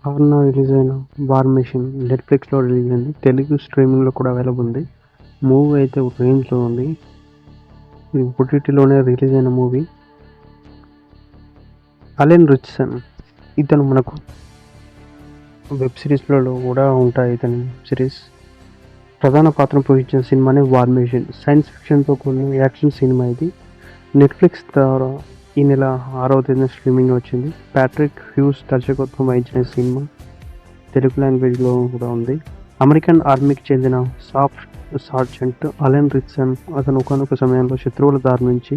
అవున రిలీజ్ అయిన 'war machine' నెట్‌ఫ్లిక్స్‌లో రిలీజ్ అయింది. తెలుగు స్ట్రీమింగ్‌లో కూడా అవైలబుల్ ఉంది. మూవీ అయితే ఒక రేంజ్‌లో ఉంది. ఇది ఓటీటీలోనే రిలీజ్ అయిన మూవీ. అలెన్ రిచ్‌సన్ ఇతను మనకు వెబ్ సిరీస్‌లలో కూడా ఉంటాయి ఇతని సిరీస్. ప్రధాన పాత్రను పోషించిన సినిమానే 'వార్ మెషిన్'. సైన్స్ ఫిక్షన్‌తో కూడిన యాక్షన్ సినిమా ఇది. నెట్‌ఫ్లిక్స్ ద్వారా ఈ నెల 6వ తేదీన స్ట్రీమింగ్‌లో వచ్చింది. ప్యాట్రిక్ హ్యూస్ దర్శకత్వం వహించిన ఈ సినిమా తెలుగు లాంగ్వేజ్‌లో కూడా ఉంది. అమెరికన్ ఆర్మీకి చెందిన స్టాఫ్ సార్జెంట్ అలెన్ రిచ్‌సన్ అతను ఒకానొక సమయంలో శత్రువుల దారి నుంచి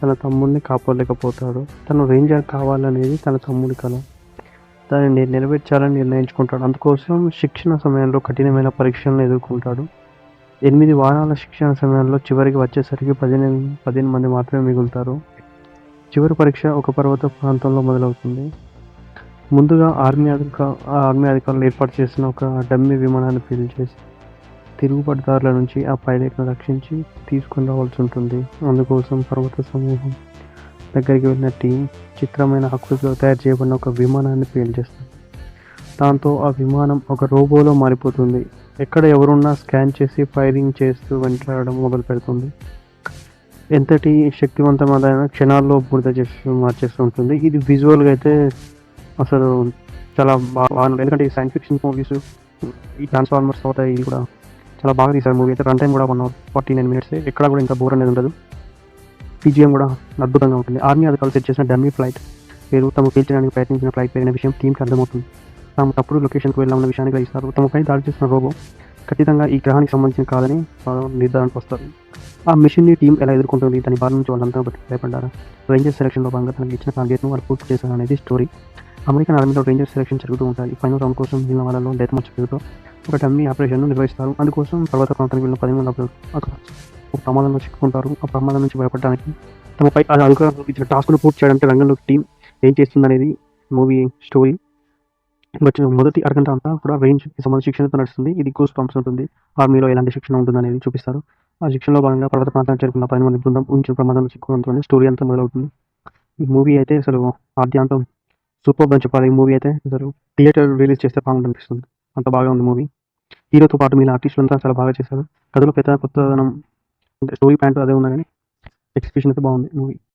తన తమ్ముడిని కాపాడలేకపోతాడు. తను రేంజర్ కావాలనేది తన తమ్ముడి కల. దానిని నెరవేర్చాలని నిర్ణయించుకుంటాడు. అందుకోసం శిక్షణ సమయంలో కఠినమైన పరీక్షలను ఎదుర్కొంటాడు. 8 వారాల శిక్షణ సమయంలో చివరికి వచ్చేసరికి 15 మంది మాత్రమే మిగులుతారు. చివరి పరీక్ష ఒక పర్వత ప్రాంతంలో మొదలవుతుంది. ముందుగా ఆర్మీ అధికారులు ఏర్పాటు చేసిన ఒక డమ్మీ విమానాన్ని పేల్చేసి తిరుగుబాటుదారుల నుంచి ఆ పైలట్‌ను రక్షించి తీసుకొని రావాల్సి ఉంటుంది. అందుకోసం పర్వత సమూహం దగ్గరికి వెళ్ళిన టీం చిత్రమైన ఆకృతిలో తయారు చేయబడిన ఒక విమానాన్ని పేల్చేస్తుంది. దాంతో ఆ విమానం ఒక రోబోలో మారిపోతుంది. ఎక్కడ ఎవరున్నా స్కాన్ చేసి ఫైరింగ్ చేస్తూ వెంటాడడం మొదలుపెడుతుంది. ఎంతటి శక్తివంతమైన క్షణాల్లో బూడిద చేసి మార్చేస్తూ ఉంటుంది. ఇది విజువల్‌గా అయితే అసలు చాలా బాగుంది. ఎందుకంటే ఈ సైన్స్ ఫిక్షన్ మూవీస్ ఈ ట్రాన్స్‌ఫార్మర్స్ తర్వాత ఇది కూడా చాలా బాగా తీశారు మూవీ అయితే. రన్ టైమ్ కూడా 1 అవర్ 49 మినిట్సే. ఎక్కడ కూడా ఇంకా బోర్ అనేది ఉండదు. బీజీఎం కూడా అద్భుతంగా ఉంటుంది. ఆర్మీ అధికారులు సెట్ చేసిన డమ్మీ ఫ్లైట్ పేరు, తాము పేల్చడానికి ప్రయత్నించిన ఫ్లైట్ పేరైన విషయం టీంకి అర్థమవుతుంది. తాము తప్పుడు లొకేషన్‌కు వెళ్ళామన్న విషయాన్ని గ్రహిస్తారు. తమపై దాడి చేసిన రోబో ఖచ్చితంగా ఈ గ్రహానికి సంబంధించింది కాదని నిర్ధారణకు వస్తారు. ఆ మిషన్‌ని టీం ఎలా ఎదుర్కొంటుంది? దాని బారి నుంచి వాళ్ళంతా భయపడ్డారా? రేంజర్ సెలక్షన్‌లో భాగంగా తనకు ఇచ్చిన టార్గెట్‌ను వాళ్ళు పూర్తి చేశారనేది స్టోరీ. అమెరికన్ ఆర్మీలో రేంజర్ సెలక్షన్ జరుగుతూ ఉంటాయి. ఫైనల్ రౌండ్ కోసం మిగిలిన వాళ్ళలో డెత్ మ్యాచ్ పేరుతో ఒక డమ్మీ ఆపరేషన్‌ను నిర్వహిస్తారు. అందుకోసం పర్వత ప్రాంతానికి వెళ్ళిన 10 మంది అక్కడ ఒక ప్రమాదంలో చిక్కుకుంటారు. ఆ ప్రమాదం నుంచి బయటపడడానికి తమపై అధికారులు ఇచ్చిన టాస్క్‌ను పూర్తి చేయడానికి రంగంలోకి టీం ఏం చేస్తుందనేది మూవీ స్టోరీ. మొదటి అరగంట అంతా కూడా రేంజ్‌కి సంబంధించిన శిక్షణతో నడుస్తుంది. ఇది గూస్ బంప్స్ ఉంటుంది. ఆర్మీలో ఎలాంటి శిక్షణ ఉంటుందనేది చూపిస్తారు. ఆ శిక్షణలో భాగంగా పర్వత ప్రాంతానికి చేరుకున్న 10 మంది బృందం ఊహించిన ప్రమాదంలో చిక్కుకోవడంతోనే స్టోరీ అంతా మొదలవుతుంది. ఈ మూవీ అయితే అసలు ఆద్యంతం సూపర్బ్ అని చెప్పాలి. ఈ మూవీ అయితే అసలు థియేటర్ రిలీజ్ చేస్తే బాగుందనిపిస్తుంది. అంత బాగా ఉంది మూవీ. హీరోతో పాటు మిగిలిన ఆర్టిస్టులంతా చాలా బాగా చేశారు. కథలో కొత్తదనం అంటే స్టోరీ పాయింట్ అదే ఉన్నా గానీ ఎగ్జిక్యూషన్ అయితే బాగుంది మూవీ.